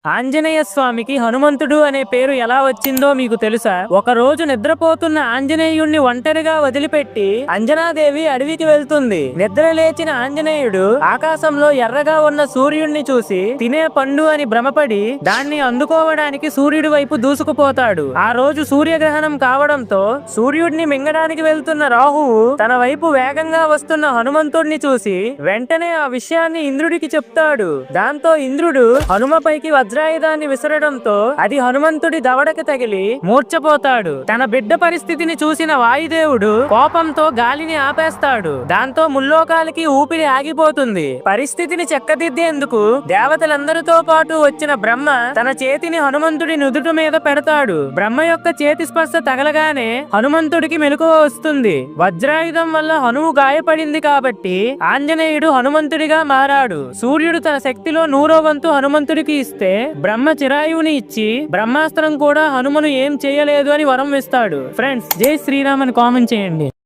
ఆంజనేయ స్వామికి హనుమంతుడు అనే పేరు ఎలా వచ్చిందో మీకు తెలుసా? ఒక రోజు నిద్రపోతున్న ఆంజనేయుణ్ణి ఒంటరిగా వదిలిపెట్టి అంజనాదేవి అడవికి వెళ్తుంది. నిద్ర లేచిన ఆంజనేయుడు ఆకాశంలో ఎర్రగా ఉన్న సూర్యుణ్ణి చూసి తినే పండు అని భ్రమపడి దాన్ని అందుకోవడానికి సూర్యుడి వైపు దూసుకుపోతాడు. ఆ రోజు సూర్యగ్రహణం కావడంతో సూర్యుడిని మింగడానికి వెళ్తున్న రాహువు తన వైపు వేగంగా వస్తున్న హనుమంతుడిని చూసి వెంటనే ఆ విషయాన్ని ఇంద్రుడికి చెప్తాడు. దాంతో ఇంద్రుడు హనుమపైకి వజ్రాయుధాన్ని విసరడంతో అది హనుమంతుడి దవడకి తగిలి మూర్ఛపోతాడు. తన బిడ్డ పరిస్థితిని చూసిన వాయుదేవుడు కోపంతో గాలిని ఆపేస్తాడు. దాంతో ముల్లోకాలకి ఊపిరి ఆగిపోతుంది. పరిస్థితిని చక్కదిద్దేందుకు దేవతలందరితో పాటు వచ్చిన బ్రహ్మ తన చేతిని హనుమంతుడి నుదుటి మీద పెడతాడు. బ్రహ్మ యొక్క చేతి స్పర్శ తగలగానే హనుమంతుడికి మెలకువ వస్తుంది. వజ్రాయుధం వల్ల హనువు గాయపడింది కాబట్టి ఆంజనేయుడు హనుమంతుడిగా మారాడు. సూర్యుడు తన శక్తిలో 100వ వంతు హనుమంతుడికి ఇస్తే బ్రహ్మ చిరాయువుని ఇచ్చి బ్రహ్మాస్త్రం కూడా హనుమను ఏం చేయలేదు అని వరం ఇస్తాడు. ఫ్రెండ్స్, జై శ్రీరామ్ అని కామెంట్ చేయండి.